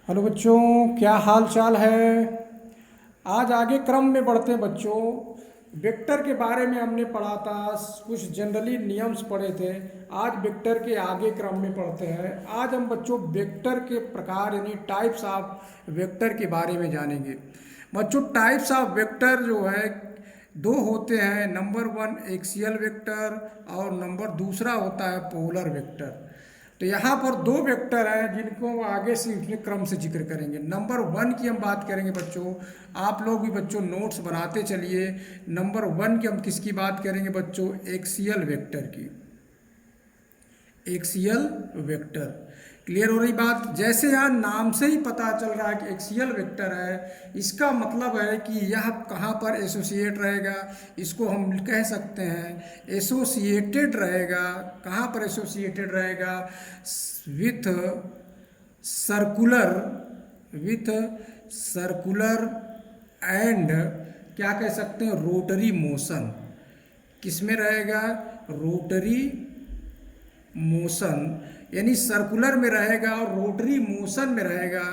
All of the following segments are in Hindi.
हेलो बच्चों, क्या हाल चाल है। आज आगे क्रम में बढ़ते हैं बच्चों। वेक्टर के बारे में हमने पढ़ा था, कुछ जनरली नियम्स पढ़े थे। आज वेक्टर के आगे क्रम में पढ़ते हैं। आज हम बच्चों वेक्टर के प्रकार यानी टाइप्स ऑफ वेक्टर के बारे में जानेंगे। बच्चों टाइप्स ऑफ वेक्टर जो है दो होते हैं। नंबर वन एक्सियल वेक्टर और नंबर दूसरा होता है पोलर वेक्टर। तो यहाँ पर दो वेक्टर हैं जिनको आगे से उसने क्रम से जिक्र करेंगे। नंबर वन की हम बात करेंगे बच्चों। आप लोग भी बच्चों नोट्स बनाते चलिए। नंबर वन की हम किसकी बात करेंगे बच्चों? एक्सियल वेक्टर की। एक्सियल वेक्टर क्लियर हो रही बात। जैसे यहाँ नाम से ही पता चल रहा है कि एक्सियल वेक्टर है, इसका मतलब है कि यह कहाँ पर एसोसिएट रहेगा। इसको हम कह सकते हैं एसोसिएटेड रहेगा। कहाँ पर एसोसिएटेड रहेगा? With circular, with circular and क्या कह सकते हैं, रोटरी मोशन। किस में रहेगा? रोटरी मोशन, यानी सर्कुलर में रहेगा और रोटरी मोशन में रहेगा।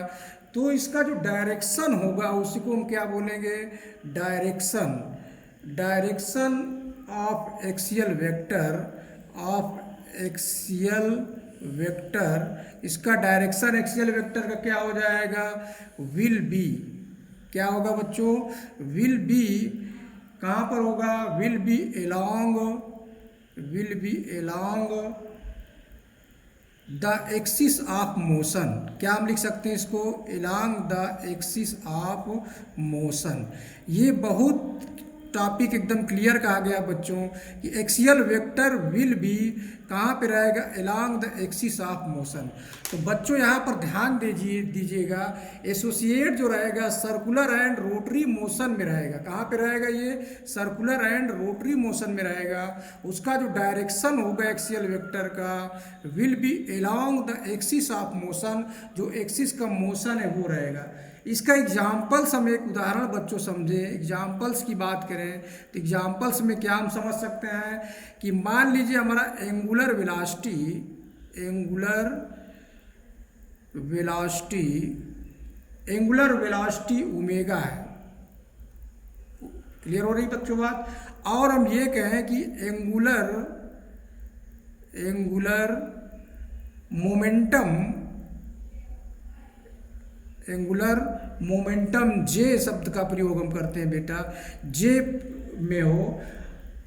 तो इसका जो डायरेक्शन होगा उसी को हम क्या बोलेंगे? Direction. Direction of axial vector, of axial vector, इसका डायरेक्शन एक्सियल वेक्टर का क्या हो जाएगा? Will be. क्या होगा बच्चों? Will be. कहाँ पर होगा? Will be along, will be along the axis of motion. क्या हम लिख सकते हैं इसको? Along the axis of motion. ये बहुत टॉपिक एकदम क्लियर कहा गया बच्चों कि एक्सियल वेक्टर विल बी कहाँ पे रहेगा? Along the axis of motion. तो बच्चों यहाँ पर ध्यान दीजिएगा, एसोसिएट जो रहेगा सर्कुलर एंड रोटरी मोशन में रहेगा। कहाँ पे रहेगा ये? सर्कुलर एंड रोटरी मोशन में रहेगा। उसका जो डायरेक्शन होगा एक्सियल वेक्टर का will be along the axis of motion. जो एक्सिस का मोशन है वो रहेगा। इसका एग्जाम्पल्स, हम एक उदाहरण बच्चों समझे, एग्जाम्पल्स की बात करें तो एग्जाम्पल्स में क्या हम समझ सकते हैं कि मान लीजिए हमारा angular velocity, angular velocity, angular velocity omega है। क्लियर हो रही बच्चों बात? और हम ये कहें कि angular, angular momentum, angular momentum J शब्द का प्रयोग हम करते हैं बेटा, जे में हो।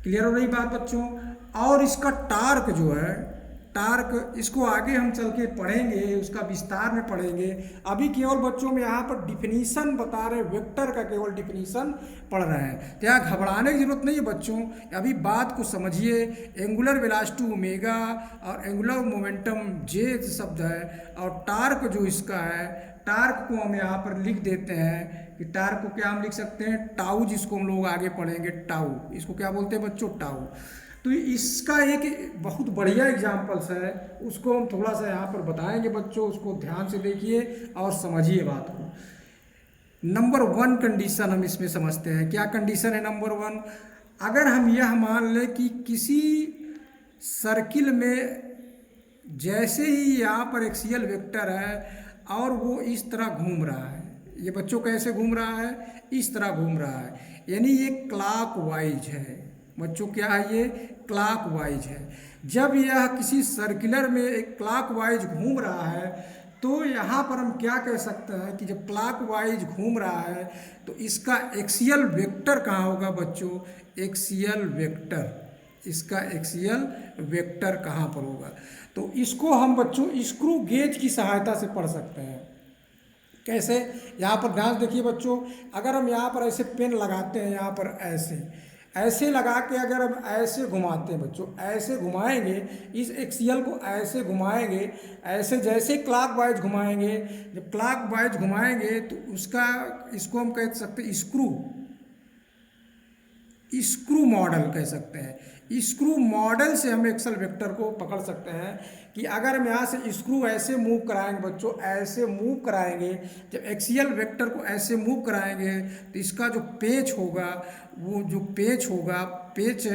क्लियर हो रही बात बच्चों? और इसका टार्क जो है, टार्क, इसको आगे हम चल के पढ़ेंगे, उसका विस्तार में पढ़ेंगे। अभी केवल बच्चों में यहाँ पर डिफिनीशन बता रहे, वेक्टर का केवल डिफिनीशन पढ़ रहे हैं। तो यहाँ घबराने की जरूरत नहीं है बच्चों, अभी बात को समझिए। एंगुलर वेलोसिटी ओमेगा और एंगुलर मोमेंटम जे शब्द है, और टार्क जो इसका है, टार्क को हम यहाँ पर लिख देते हैं कि टार्क को क्या हम लिख सकते हैं? टाउ, जिसको हम लोग आगे पढ़ेंगे टाउ। इसको क्या बोलते हैं बच्चों? टाउ। तो इसका एक बहुत बढ़िया एग्जाम्पल्स है, उसको हम थोड़ा सा यहाँ पर बताएंगे बच्चों। उसको ध्यान से देखिए और समझिए बात को। नंबर वन कंडीशन हम इसमें समझते हैं। क्या कंडीशन है नंबर वन? अगर हम यह मान लें कि किसी सर्किल में जैसे ही यहाँ पर एक्सियल वेक्टर है और वो इस तरह घूम रहा है, ये बच्चों कैसे घूम रहा है? इस तरह घूम रहा है, यानी ये क्लॉकवाइज है बच्चों। क्या है ये? क्लॉकवाइज है। जब यह किसी सर्कुलर में एक क्लॉकवाइज घूम रहा है तो यहाँ पर हम क्या कह सकते हैं कि जब क्लॉकवाइज घूम रहा है तो इसका एक्सियल वेक्टर कहाँ होगा बच्चों? एक्सियल वेक्टर, इसका एक्सियल वेक्टर कहाँ पर होगा? तो इसको हम बच्चों स्क्रू गेज की सहायता से पढ़ सकते हैं। कैसे? यहाँ पर ध्यान देखिए बच्चों, अगर हम यहाँ पर ऐसे पेन लगाते हैं, यहाँ पर ऐसे ऐसे लगा के अगर हम ऐसे घुमाते हैं बच्चों, ऐसे घुमाएंगे, इस एक्सियल को ऐसे घुमाएंगे, ऐसे जैसे क्लॉकवाइज घुमाएंगे, जब क्लॉकवाइज घुमाएंगे तो उसका, इसको हम कह सकते हैं स्क्रू, स्क्रू मॉडल कह सकते हैं। स्क्रू मॉडल से हम एक्सल वेक्टर को पकड़ सकते हैं कि अगर हम यहाँ से स्क्रू ऐसे मूव कराएंगे बच्चों, ऐसे मूव कराएंगे, जब एक्सियल वेक्टर को ऐसे मूव कराएंगे तो इसका जो पेच होगा, वो जो पेच होगा, पेच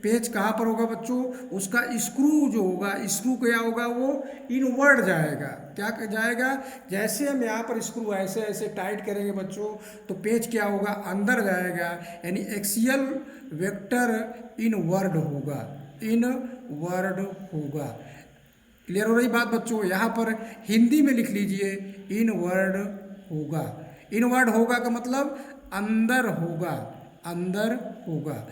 पेच कहाँ पर होगा बच्चों, उसका स्क्रू जो होगा, स्क्रू क्या होगा, वो इनवर्ड जाएगा। क्या जाएगा, जैसे हम यहाँ पर स्क्रू ऐसे ऐसे टाइट करेंगे बच्चों, तो पेच क्या होगा, अंदर जाएगा, यानी एक्सियल वेक्टर इनवर्ड होगा, इनवर्ड होगा। क्लियर हो रही बात बच्चों। यहाँ पर हिंदी में लिख लीजिए, इनवर्ड होगा। इनवर्ड होगा का मतलब अंदर होगा, अंदर होगा।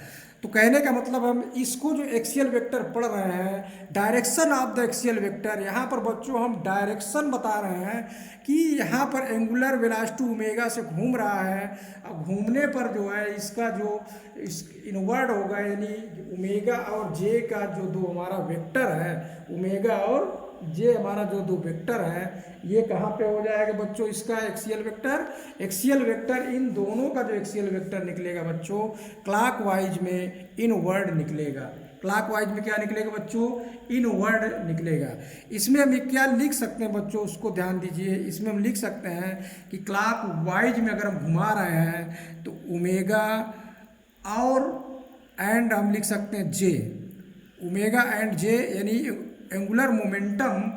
तो कहने का मतलब हम इसको जो एक्सियल वेक्टर पढ़ रहे हैं, direction of the axial vector, यहाँ पर बच्चों हम डायरेक्शन बता रहे हैं कि यहाँ पर एंगुलर वेलोसिटी ओमेगा से घूम रहा है। अब घूमने पर जो है इसका जो इस इनवर्ड होगा, यानी ओमेगा और जे का जो दो हमारा वेक्टर है, ओमेगा और जे हमारा जो दो वेक्टर है, ये कहाँ पे हो जाएगा बच्चों, इसका एक्सियल वेक्टर। एक्सियल वेक्टर इन दोनों का जो एक्सियल वेक्टर निकलेगा बच्चों, क्लॉकवाइज में इनवर्ड निकलेगा। क्लॉकवाइज में क्या निकलेगा बच्चों, इनवर्ड निकलेगा। इसमें हम क्या लिख सकते हैं बच्चों, उसको ध्यान दीजिए। इसमें हम लिख सकते हैं कि क्लॉकवाइज में अगर हम घुमा रहे हैं तो ओमेगा और एंड हम लिख सकते हैं जे, ओमेगा एंड जे, यानी एंगुलर मोमेंटम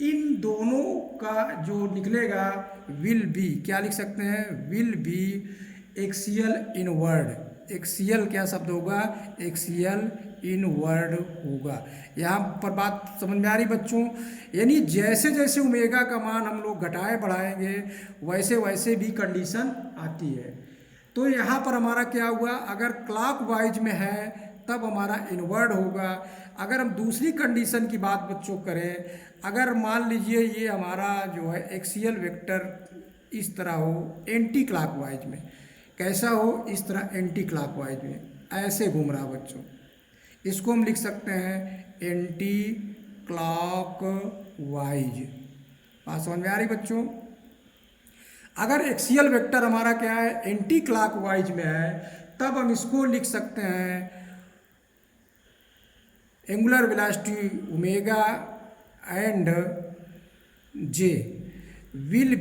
इन दोनों का जो निकलेगा विल बी, क्या लिख सकते हैं, will be axial inward. Axial क्या शब्द होगा, एक्सियल इनवर्ड होगा। यहाँ पर बात समझ में आ रही बच्चों। यानी जैसे जैसे ओमेगा का मान हम लोग घटाए बढ़ाएंगे, वैसे वैसे भी कंडीशन आती है। तो यहाँ पर हमारा क्या हुआ, अगर क्लॉकवाइज में है तब हमारा इनवर्ड होगा। अगर हम दूसरी कंडीशन की बात बच्चों करें, अगर मान लीजिए ये हमारा जो है एक्सियल वेक्टर इस तरह हो एंटी क्लॉकवाइज में, कैसा हो, इस तरह एंटी क्लॉकवाइज में ऐसे घूम रहा बच्चों, इसको हम लिख सकते हैं एंटी क्लॉकवाइज। बात समझ में आ रही बच्चों। अगर एक्सियल वेक्टर हमारा क्या है, एंटी क्लॉकवाइज में है, तब हम इसको लिख सकते हैं angular velocity omega and J will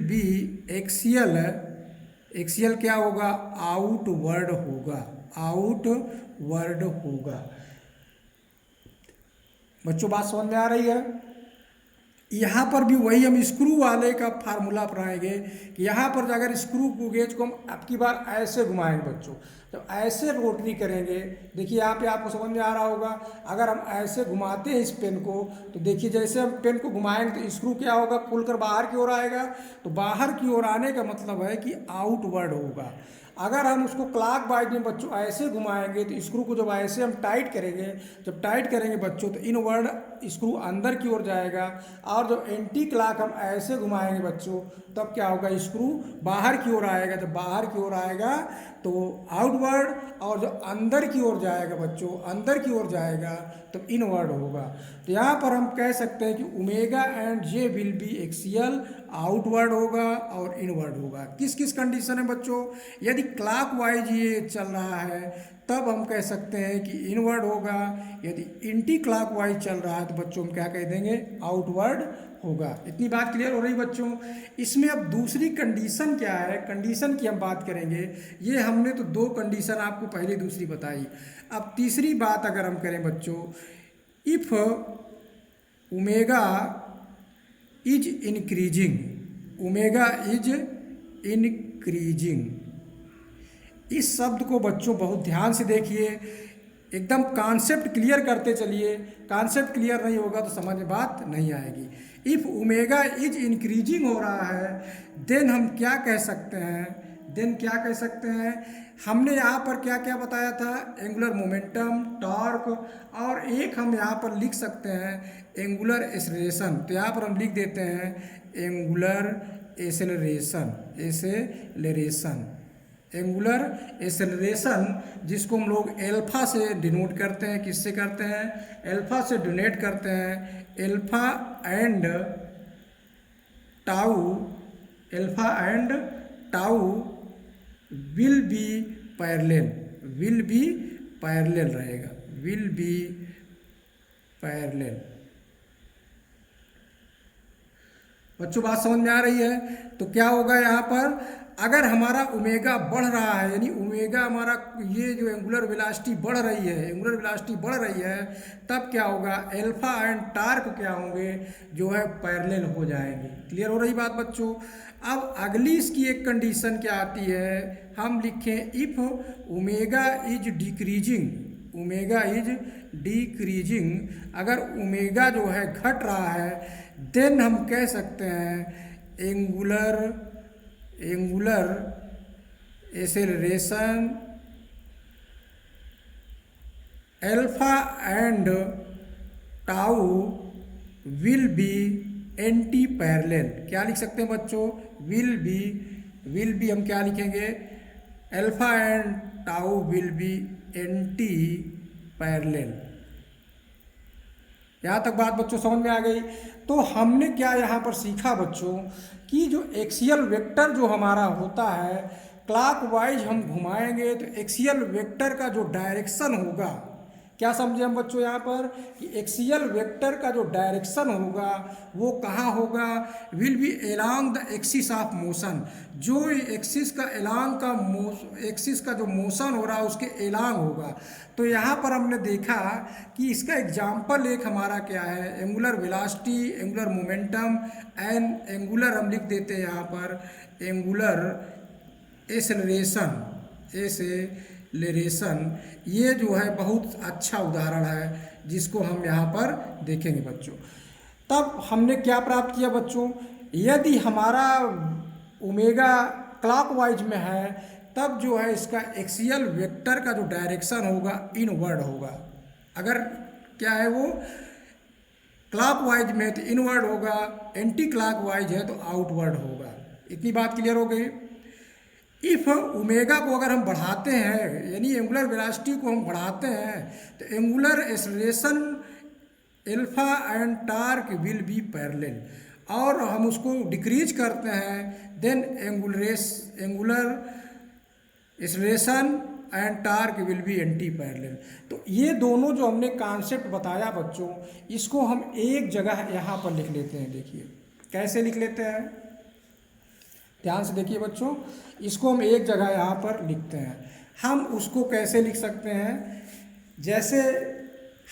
be axial, axial क्या होगा, आउटवर्ड होगा, आउटवर्ड होगा। बच्चों बात समझ में आ रही है। यहाँ पर भी वही हम स्क्रू वाले का फार्मूला अपनाएंगे कि यहाँ पर अगर स्क्रू गेज को हम आपकी बार ऐसे घुमाएंगे बच्चों, जब ऐसे रोटरी करेंगे, देखिए यहाँ पे आपको समझ में आ रहा होगा, अगर हम ऐसे घुमाते हैं इस पेन को, तो देखिए जैसे हम पेन को घुमाएंगे तो स्क्रू क्या होगा, खुलकर बाहर की ओर आएगा। तो बाहर की ओर आने का मतलब है कि आउटवर्ड होगा। अगर हम उसको क्लॉकवाइज में बच्चों ऐसे घुमाएंगे तो स्क्रू को जब ऐसे हम टाइट करेंगे, जब टाइट करेंगे बच्चों, तो इनवर्ड स्क्रू अंदर की ओर जाएगा। और जब एंटी क्लॉक हम ऐसे घुमाएंगे बच्चों, तब क्या होगा, स्क्रू बाहर की ओर आएगा। जब बाहर की ओर आएगा तो आउटवर्ड, और जो अंदर की ओर जाएगा बच्चों, अंदर की ओर जाएगा तो इनवर्ड होगा। तो यहाँ पर हम कह सकते हैं कि omega and J will be axial, outward होगा और इनवर्ड होगा। किस किस कंडीशन है बच्चों, यदि क्लॉकवाइज ये चल रहा है तब हम कह सकते हैं कि इनवर्ड होगा। यदि एंटी क्लॉकवाइज चल रहा है तो बच्चों हम क्या कह देंगे, आउटवर्ड होगा। इतनी बात क्लियर हो रही बच्चों। इसमें अब दूसरी कंडीशन क्या है, कंडीशन की हम बात करेंगे। ये हमने तो दो कंडीशन आपको पहले दूसरी बताई। अब तीसरी बात अगर हम करें बच्चों, if omega is increasing, omega is increasing, इस शब्द को बच्चों बहुत ध्यान से देखिए, एकदम कॉन्सेप्ट क्लियर करते चलिए। कॉन्सेप्ट क्लियर नहीं होगा तो समझ में बात नहीं आएगी। इफ ओमेगा इज इंक्रीजिंग हो रहा है, देन हम क्या कह सकते हैं, देन क्या कह सकते हैं, हमने यहाँ पर क्या क्या बताया था, एंगुलर मोमेंटम, टॉर्क, और एक हम यहाँ पर लिख सकते हैं एंगुलर एक्सेलरेशन। तो यहाँ पर हम लिख देते हैं angular acceleration, acceleration, angular acceleration, जिसको हम लोग एल्फा से डिनोट करते हैं। किससे करते हैं, एल्फा से डिनोट करते हैं। Alpha and tau, alpha and tau will be parallel, will be parallel रहेगा, विल बी पैरेलल। बच्चों बात समझ में आ रही है। तो क्या होगा यहाँ पर, अगर हमारा ओमेगा बढ़ रहा है, यानी ओमेगा हमारा ये जो एंगुलर वेलोसिटी बढ़ रही है, एंगुलर वेलोसिटी बढ़ रही है, तब क्या होगा, अल्फा एंड टार्क क्या होंगे, जो है पैरेलल हो जाएंगे। क्लियर हो रही बात बच्चों। अब अगली इसकी एक कंडीशन क्या आती है, हम लिखें if omega is decreasing, omega is decreasing, अगर ओमेगा जो है घट रहा है, देन हम कह सकते हैं angular acceleration alpha and tau will be anti parallel. क्या लिख सकते हैं बच्चों, विल बी हम क्या लिखेंगे, alpha and tau will be anti parallel. यहाँ तक बात बच्चों समझ में आ गई। तो हमने क्या यहाँ पर सीखा बच्चों कि जो एक्सियल वेक्टर जो हमारा होता है, क्लॉकवाइज हम घुमाएंगे तो एक्सियल वेक्टर का जो डायरेक्शन होगा, क्या समझे हम बच्चों यहाँ पर कि एक्सियल वेक्टर का जो डायरेक्शन होगा वो कहाँ होगा, will be along the axis of motion, जो एक्सिस का एक्सिस का जो मोशन हो रहा है उसके एलॉन्ग होगा। तो यहाँ पर हमने देखा कि इसका एग्जाम्पल एक हमारा क्या है, angular velocity, angular momentum and angular हम लिख देते हैं यहाँ पर एंगुलर एक्सेलरेशन, ये जो है बहुत अच्छा उदाहरण है जिसको हम यहाँ पर देखेंगे बच्चों। तब हमने क्या प्राप्त किया बच्चों, यदि हमारा ओमेगा क्लॉकवाइज में है तब जो है इसका एक्सियल वेक्टर का जो डायरेक्शन होगा इनवर्ड होगा, अगर क्या है वो क्लॉकवाइज में है तो इनवर्ड होगा, एंटी क्लॉकवाइज है तो आउटवर्ड होगा। इतनी बात क्लियर हो गई। इफ ओमेगा को अगर हम बढ़ाते हैं, यानी एंगुलर वेलोसिटी को हम बढ़ाते हैं, तो angular acceleration alpha and torque will be parallel, और हम उसको डिक्रीज करते हैं then angular acceleration and torque will be anti parallel. तो ये दोनों जो हमने कॉन्सेप्ट बताया बच्चों, इसको हम एक जगह यहाँ पर लिख लेते हैं। देखिए कैसे लिख लेते हैं, ध्यान से देखिए बच्चों, इसको हम एक जगह यहाँ पर लिखते हैं। हम उसको कैसे लिख सकते हैं, जैसे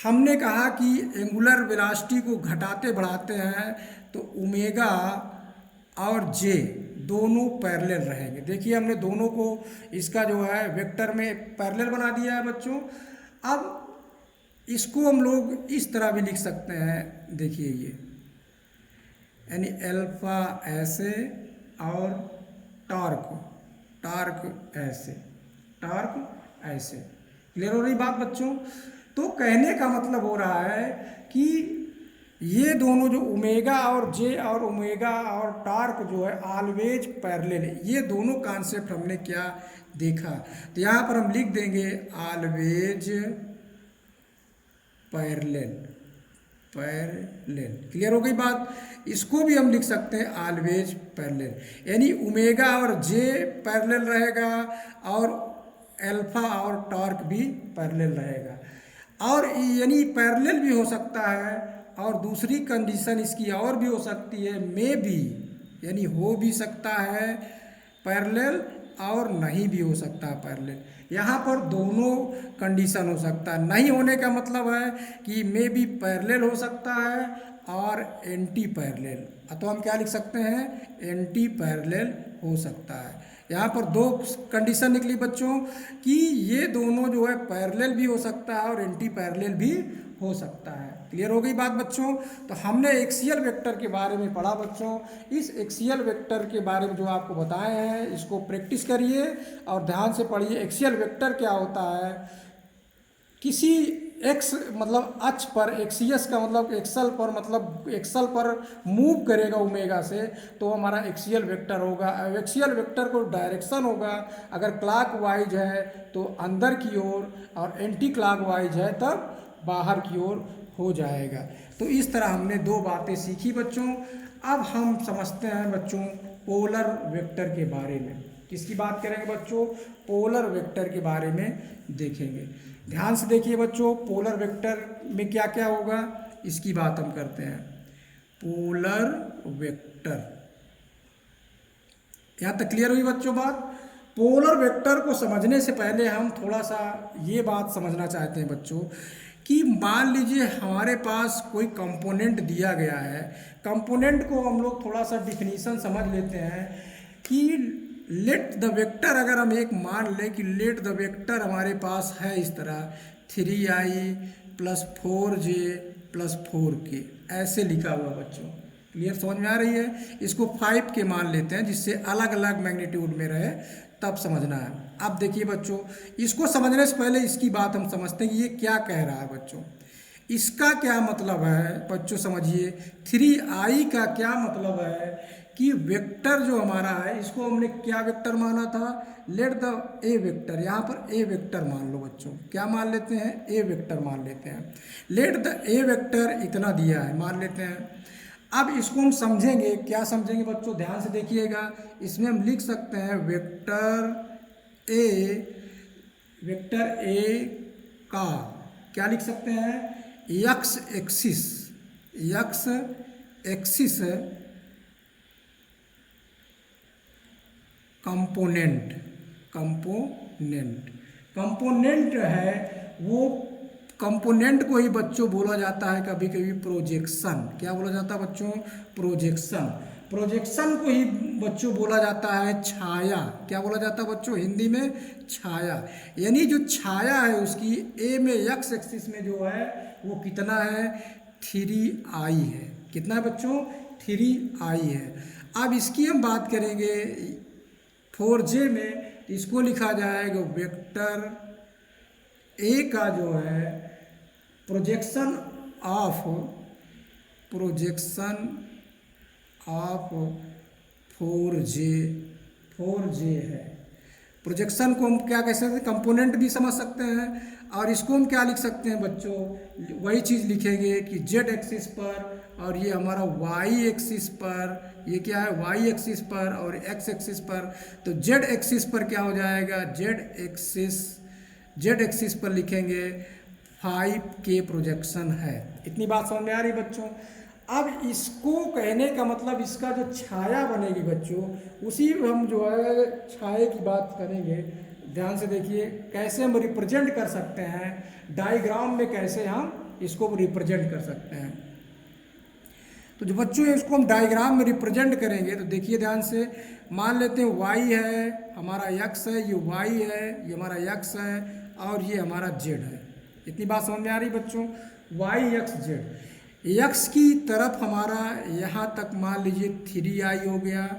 हमने कहा कि एंगुलर वेलोसिटी को घटाते बढ़ाते हैं तो ओमेगा और जे दोनों पैरेलल रहेंगे। देखिए हमने दोनों को इसका जो है वेक्टर में पैरेलल बना दिया है बच्चों। अब इसको हम लोग इस तरह भी लिख सकते हैं, देखिए ये यानी अल्फा ऐसे और टार्क ऐसे। क्लियर हो रही बात बच्चों। तो कहने का मतलब हो रहा है कि ये दोनों जो ओमेगा और जे और ओमेगा और टार्क जो है ऑलवेज पैरेलल है। ये दोनों कॉन्सेप्ट हमने क्या देखा, तो यहाँ पर हम लिख देंगे ऑलवेज पैरेलल। क्लियर हो गई बात। इसको भी हम लिख सकते हैं ऑलवेज पैरेलल, यानी ओमेगा और जे पैरेलल रहेगा और अल्फा और टार्क भी पैरेलल रहेगा। और यानी पैरेलल भी हो सकता है, और दूसरी कंडीशन इसकी और भी हो सकती है, मे बी, यानी हो भी सकता है पैरेलल और नहीं भी हो सकता पैरेलल। यहाँ पर दोनों कंडीशन हो सकता है। नहीं होने का मतलब है कि मे बी पैरेलल हो सकता है और एंटी पैरेलल, तो हम क्या लिख सकते हैं, एंटी पैरेलल हो सकता है। यहाँ पर दो कंडीशन निकली बच्चों कि ये दोनों जो है पैरेलल भी हो सकता है और एंटी पैरेलल भी हो सकता है। क्लियर हो गई बात बच्चों। तो हमने एक्सियल वेक्टर के बारे में पढ़ा बच्चों। इस एक्सियल वेक्टर के बारे में जो आपको बताए हैं इसको प्रैक्टिस करिए और ध्यान से पढ़िए। एक्सियल वेक्टर क्या होता है, किसी एक्स मतलब अक्ष पर, एक्सियस का मतलब एक्सल पर मूव करेगा ओमेगा से, तो हमारा एक्सियल वेक्टर होगा। एक्सियल वेक्टर को डायरेक्शन होगा, अगर क्लॉकवाइज है तो अंदर की ओर और एंटी क्लॉकवाइज है तब बाहर की ओर हो जाएगा। तो इस तरह हमने दो बातें सीखी बच्चों। अब हम समझते हैं बच्चों पोलर वेक्टर के बारे में। किसकी बात करेंगे बच्चों, पोलर वेक्टर के बारे में देखेंगे। ध्यान से देखिए बच्चों, पोलर वेक्टर में क्या क्या होगा इसकी बात हम करते हैं। पोलर वेक्टर यहाँ तक क्लियर हुई बच्चों बात। पोलर वेक्टर को समझने से पहले हम थोड़ा सा ये बात समझना चाहते हैं बच्चों कि मान लीजिए हमारे पास कोई कंपोनेंट दिया गया है। कंपोनेंट को हम लोग थोड़ा सा डिफिनीशन समझ लेते हैं कि लेट द वेक्टर, अगर हम एक मान लें कि लेट द वेक्टर हमारे पास है इस तरह 3i + 4j + 4k, ऐसे लिखा हुआ बच्चों। क्लियर समझ में आ रही है। इसको 5 के मान लेते हैं जिससे अलग अलग मैग्नीट्यूड में रहे, तब समझना है। अब देखिए बच्चों, इसको समझने से पहले इसकी बात हम समझते हैं कि ये क्या कह रहा है बच्चों। इसका क्या मतलब है बच्चों, समझिए 3i का क्या मतलब है कि वेक्टर जो हमारा है इसको हमने क्या वेक्टर माना था, लेट द ए वेक्टर, यहाँ पर ए वेक्टर मान लो बच्चों। क्या मान लेते हैं, ए वेक्टर मान लेते हैं। लेट द ए वेक्टर इतना दिया है, मान लेते हैं। अब इसको हम समझेंगे, क्या समझेंगे बच्चों, ध्यान से देखिएगा। इसमें हम लिख सकते हैं वेक्टर ए का क्या लिख सकते हैं, एक्स एक्सिस कंपोनेंट है वो। कंपोनेंट को ही बच्चों बोला जाता है कभी कभी प्रोजेक्शन। क्या बोला जाता है बच्चों, प्रोजेक्शन को ही बच्चों बोला जाता है छाया। क्या बोला जाता है बच्चों, हिंदी में छाया। यानी जो छाया है उसकी ए में एक्स एक्सिस में जो है वो कितना है, 3i है। कितना है बच्चों, 3i है। अब इसकी हम बात करेंगे 4j में, इसको लिखा जाएगा वेक्टर ए का जो है प्रोजेक्शन ऑफ 4j है। प्रोजेक्शन को हम क्या कह सकते हैं, कंपोनेंट भी समझ सकते हैं। और इसको हम क्या लिख सकते हैं बच्चों, वही चीज़ लिखेंगे कि जेड एक्सिस पर, और ये हमारा वाई एक्सिस पर, ये क्या है वाई एक्सिस पर, और एक्स एक्सिस पर। तो जेड एक्सिस पर क्या हो जाएगा, जेड एक्सिस पर लिखेंगे 5k प्रोजेक्शन है। इतनी बात समझ में आ रही बच्चों। अब इसको कहने का मतलब इसका जो छाया बनेगी बच्चों, उसी हम जो है छाये की बात करेंगे। ध्यान से देखिए कैसे हम रिप्रेजेंट कर सकते हैं, डायग्राम में कैसे हम इसको रिप्रेजेंट कर सकते हैं। तो जो बच्चों इसको हम डायग्राम में रिप्रेजेंट करेंगे तो देखिए ध्यान से, मान लेते हैं y है हमारा, x है, ये y है, ये हमारा x है, और ये हमारा z है। इतनी बात समझ में आ रही बच्चों, y x z। x की तरफ हमारा यहाँ तक मान लीजिए 3i हो गया,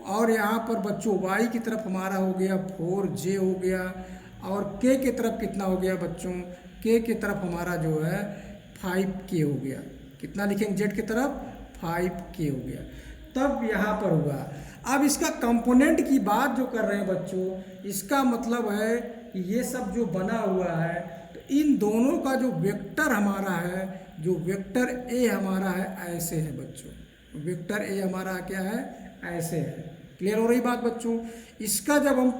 और यहाँ पर बच्चों y की तरफ हमारा हो गया 4j हो गया, और k की तरफ कितना हो गया बच्चों, k की तरफ हमारा जो है 5k हो गया। कितना लिखेंगे, z की तरफ 5k हो गया। तब यहाँ पर हुआ। अब इसका कंपोनेंट की बात जो कर रहे हैं बच्चों, इसका मतलब है कि ये सब जो बना हुआ है, तो इन दोनों का जो वेक्टर हमारा है, जो वेक्टर ए हमारा है, ऐसे है बच्चों। वेक्टर ए हमारा क्या है, ऐसे है। क्लियर हो रही बात बच्चों। इसका जब हम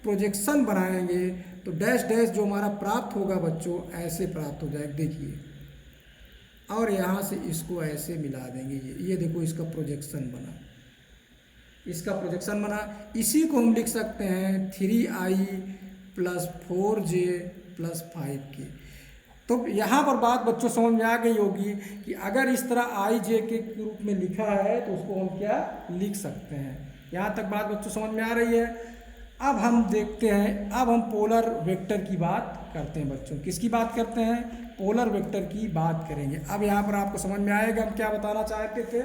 प्रोजेक्शन बनाएंगे तो डैश डैश जो हमारा प्राप्त होगा बच्चों, ऐसे प्राप्त हो जाएगा। देखिए, और यहाँ से इसको ऐसे मिला देंगे। ये देखो इसका प्रोजेक्शन बना, इसका प्रोजेक्शन बना। इसी को हम लिख सकते हैं 3i + 4j + 5k। तो यहाँ पर बात बच्चों समझ में आ गई होगी कि अगर इस तरह i j के रूप में लिखा है तो उसको हम क्या लिख सकते हैं। यहाँ तक बात बच्चों समझ में आ रही है। अब हम देखते हैं, अब हम पोलर वेक्टर की बात करते हैं बच्चों। किसकी बात करते हैं, पोलर वेक्टर की बात करेंगे। अब यहाँ पर आपको समझ में आएगा हम क्या बताना चाहते थे।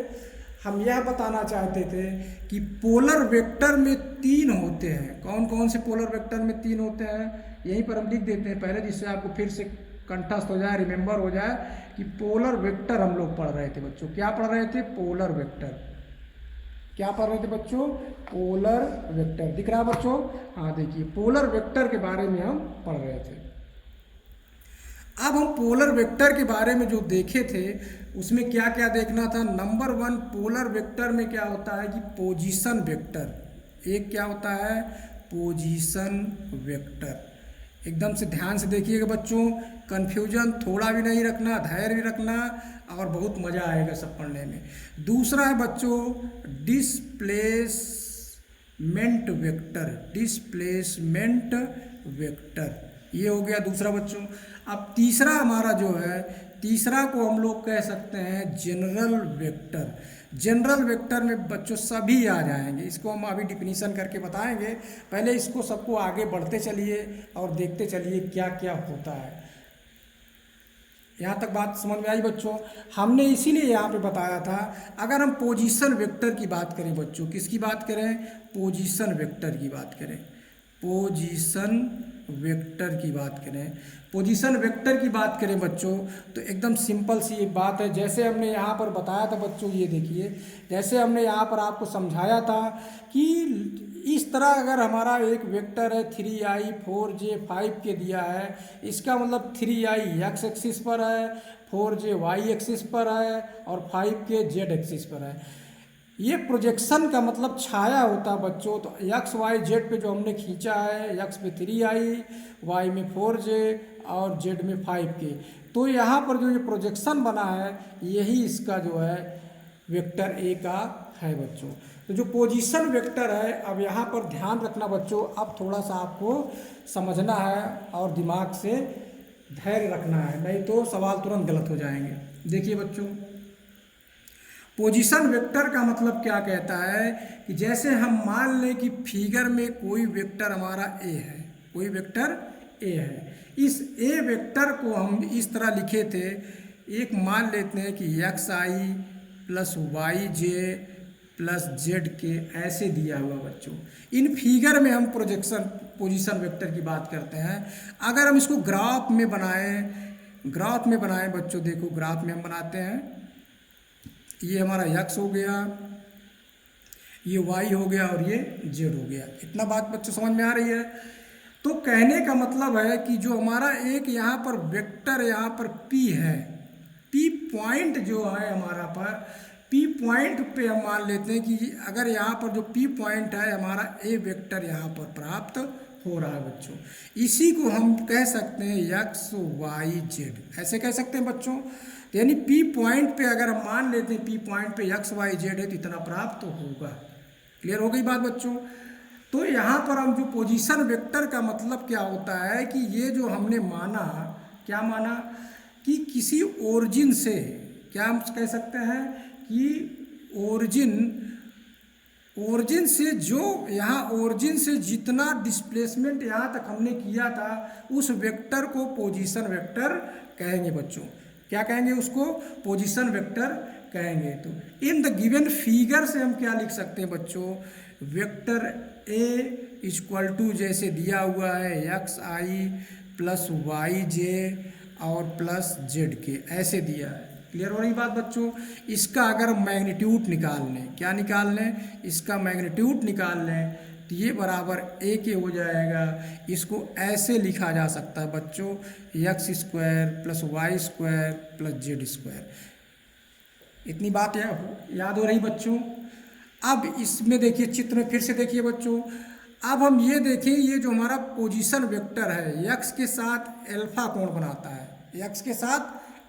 हम यह बताना चाहते थे कि पोलर वेक्टर में 3 होते हैं। कौन कौन से पोलर वेक्टर में 3 होते हैं, यहीं पर हम लिख देते हैं पहले, जिससे आपको फिर से कंठस्थ हो जाए, रिमेंबर हो जाए कि पोलर वेक्टर हम लोग पढ़ रहे थे बच्चों। क्या पढ़ रहे थे, पोलर वेक्टर। क्या पढ़ रहे थे बच्चों, पोलर वेक्टर। दिख रहा है बच्चों, हाँ देखिए, पोलर वेक्टर के बारे में हम पढ़ रहे थे। अब हम पोलर वेक्टर के बारे में जो देखे थे उसमें क्या क्या देखना था। नंबर 1, पोलर वेक्टर में क्या होता है कि पोजीशन वेक्टर। एक क्या होता है, पोजीशन वेक्टर। एकदम से ध्यान से देखिएगा बच्चों, कन्फ्यूजन थोड़ा भी नहीं रखना, धैर्य भी रखना, और बहुत मज़ा आएगा सब पढ़ने में। दूसरा है बच्चों डिस्प्लेसमेंट वेक्टर, डिस्प्लेसमेंट वेक्टर, ये हो गया दूसरा बच्चों। अब तीसरा हमारा जो है, तीसरा को हम लोग कह सकते हैं जनरल वेक्टर। जनरल वेक्टर में बच्चों सभी आ जाएंगे, इसको हम अभी डिफिनीशन करके बताएंगे। पहले इसको सबको आगे बढ़ते चलिए और देखते चलिए क्या क्या होता है। यहाँ तक बात समझ में आई बच्चों? हमने इसीलिए यहाँ पे बताया था, अगर हम पोजीशन वेक्टर की बात करें बच्चों, किसकी बात करें? पोजीशन वेक्टर की बात करें, पोजीशन वेक्टर की बात करें, पोजीशन वेक्टर की बात करें बच्चों, तो एकदम सिंपल सी एक बात है। जैसे हमने यहाँ पर बताया था बच्चों, ये देखिए, जैसे हमने यहाँ पर आपको समझाया था कि इस तरह अगर हमारा एक वेक्टर है 3i 4j 5 के दिया है, इसका मतलब 3i x एक्सिस पर है, 4j y एक्सिस पर है और 5k z एक्सिस पर है। ये प्रोजेक्शन का मतलब छाया होता है बच्चों। तो एक्स वाई जेड पे जो हमने खींचा है, एक्स पे 3i, वाई में 4j और जेड में 5k, तो यहाँ पर जो ये प्रोजेक्शन बना है यही इसका जो है वेक्टर ए का है बच्चों। तो जो पोजीशन वेक्टर है, अब यहाँ पर ध्यान रखना बच्चों, अब थोड़ा सा आपको समझना है और दिमाग से धैर्य रखना है, नहीं तो सवाल तुरंत गलत हो जाएंगे। देखिए बच्चों, पोजीशन वेक्टर का मतलब क्या कहता है कि जैसे हम मान लें कि फिगर में कोई वेक्टर हमारा ए है, कोई वेक्टर ए है, इस ए वेक्टर को हम इस तरह लिखे थे, एक मान लेते हैं कि एक्स आई प्लस वाई जे प्लस जेड के, ऐसे दिया हुआ बच्चों। इन फिगर में हम पोजीशन वेक्टर की बात करते हैं। अगर हम इसको ग्राफ में बनाएं बच्चों, देखो ग्राफ में हम बनाते हैं, ये हमारा x हो गया, ये y हो गया और ये z हो गया। इतना बात बच्चों समझ में आ रही है? तो कहने का मतलब है कि जो हमारा एक यहाँ पर वेक्टर, यहाँ पर p है, p पॉइंट जो है हमारा पर, p पॉइंट पे हम मान लेते हैं कि अगर यहाँ पर जो p पॉइंट है हमारा a वेक्टर यहाँ पर प्राप्त हो रहा है बच्चों, इसी को हम कह सकते हैं x y z, ऐसे कह सकते हैं बच्चों। यानी P पॉइंट पे अगर हम मान लेते हैं P पॉइंट पे x y z है तो इतना प्राप्त होगा। क्लियर हो गई बात बच्चों? तो यहाँ पर हम जो पोजीशन वेक्टर का मतलब क्या होता है कि ये जो हमने माना, क्या माना कि किसी ओरिजिन से, क्या हम कह सकते हैं कि ओरिजिन से जो यहाँ ओरिजिन से जितना डिस्प्लेसमेंट यहाँ तक हमने किया था, उस वेक्टर को पोजीशन वेक्टर कहेंगे बच्चों। क्या कहेंगे उसको? पोजीशन वेक्टर कहेंगे। तो इन द गिवन फिगर से हम क्या लिख सकते हैं बच्चों? वेक्टर ए इक्वल टू जैसे दिया हुआ है एक्स आई प्लस वाई जे और प्लस जेड के, ऐसे दिया है। क्लियर हो रही बात बच्चों? इसका अगर मैग्नीट्यूड निकाल लें, क्या निकाल लें? इसका मैग्नीट्यूड निकाल लें तो ये बराबर ए के हो जाएगा। इसको ऐसे लिखा जा सकता है बच्चों, X square plus Y square plus Z square. इतनी बात याद हो रही बच्चों? अब इसमें देखिए, चित्र में फिर से देखिए बच्चों, अब हम ये देखें, ये जो हमारा पोजीशन वेक्टर है एक्स के साथ एल्फा कोण बनाता है, एक्स के साथ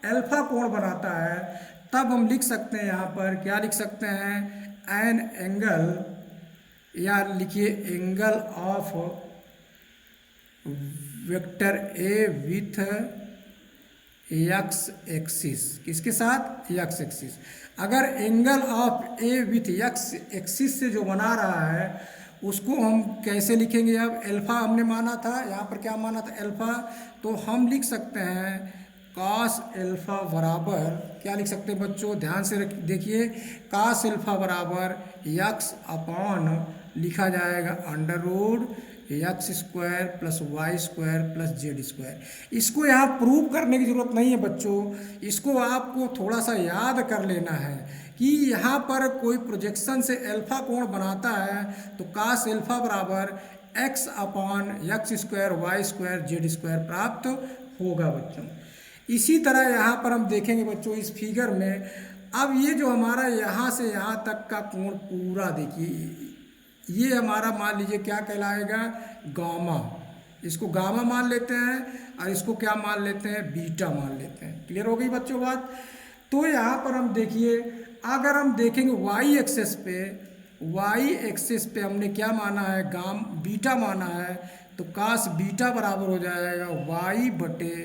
एल्फा कोण बनाता है, तब हम लिख सकते हैं यहाँ पर, क्या लिख सकते हैं? एन एंगल, या लिखिए angle of vector A with X axis. किसके साथ? X axis. अगर angle of A with X axis से जो बना रहा है उसको हम कैसे लिखेंगे? अब एल्फा हमने माना था, यहाँ पर क्या माना था? एल्फा। तो हम लिख सकते हैं कॉस एल्फा बराबर, क्या लिख सकते हैं बच्चों? ध्यान से देखिए, कॉस एल्फा बराबर एक्स अपॉन लिखा जाएगा under root X square plus Y square plus Z square. इसको यहाँ प्रूव करने की ज़रूरत नहीं है बच्चों, इसको आपको थोड़ा सा याद कर लेना है कि यहाँ पर कोई प्रोजेक्शन से एल्फा कोण बनाता है तो कॉस एल्फा बराबर X upon X square Y square Z square प्राप्त होगा बच्चों। इसी तरह यहाँ पर हम देखेंगे बच्चों इस फिगर में, अब ये जो हमारा यहाँ से यहाँ तक का कोण पूरा देखिए, ये हमारा मान लीजिए क्या कहलाएगा? गामा। इसको गामा मान लेते हैं और इसको क्या मान लेते हैं? बीटा मान लेते हैं। क्लियर हो गई बच्चों बात? तो यहाँ पर हम देखिए, अगर हम देखेंगे वाई एक्सेस पे, वाई एक्सिस पे हमने क्या माना है, बीटा माना है, तो कास बीटा बराबर हो जाएगा वाई बटे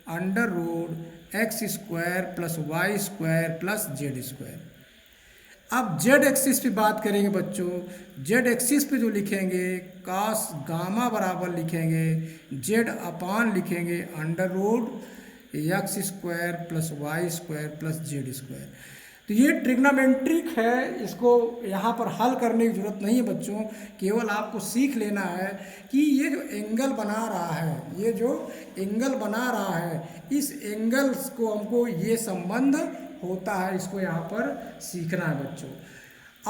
under root X square plus Y square plus Z square. अब जेड एक्सिस पे बात करेंगे बच्चों, जेड एक्सिस पे जो लिखेंगे कास गामा बराबर लिखेंगे जेड अपान लिखेंगे under root X square plus Y square plus Z square. तो ये ट्रिग्नोमेट्रिक है, इसको यहाँ पर हल करने की ज़रूरत नहीं है बच्चों, केवल आपको सीख लेना है कि ये जो एंगल बना रहा है, ये जो एंगल बना रहा है, इस एंगल्स को हमको ये संबंध होता है, इसको यहाँ पर सीखना है बच्चों।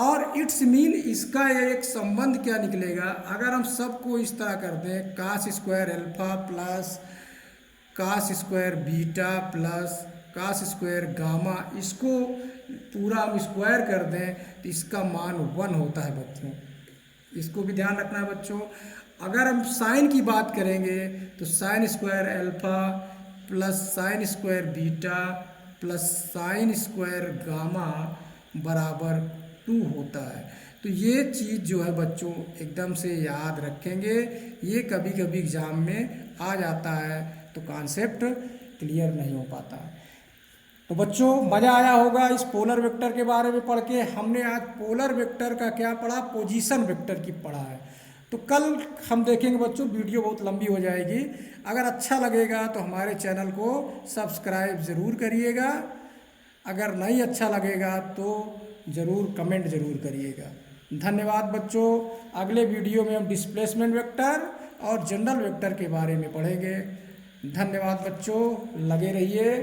और इट्स मीन इसका एक संबंध क्या निकलेगा, अगर हम सबको इस तरह कर दें cos square alpha plus cos square beta plus cos square gamma, इसको पूरा हम स्क्वायर कर दें तो इसका मान 1 होता है बच्चों, इसको भी ध्यान रखना है बच्चों। अगर हम साइन की बात करेंगे तो sine square alpha plus sine square beta plus sine square gamma बराबर 2 होता है। तो ये चीज़ जो है बच्चों एकदम से याद रखेंगे, ये कभी कभी एग्ज़ाम में आ जाता है तो कॉन्सेप्ट क्लियर नहीं हो पाता है। तो बच्चों मज़ा आया होगा इस पोलर वेक्टर के बारे में पढ़ के। हमने आज पोलर वेक्टर का क्या पढ़ा, पोजीशन वेक्टर की पढ़ा है। तो कल हम देखेंगे बच्चों, वीडियो बहुत लंबी हो जाएगी। अगर अच्छा लगेगा तो हमारे चैनल को सब्सक्राइब ज़रूर करिएगा, अगर नहीं अच्छा लगेगा तो ज़रूर कमेंट ज़रूर करिएगा। धन्यवाद बच्चों। अगले वीडियो में हम डिस्प्लेसमेंट वेक्टर और जनरल वेक्टर के बारे में पढ़ेंगे। धन्यवाद बच्चों, लगे रहिए।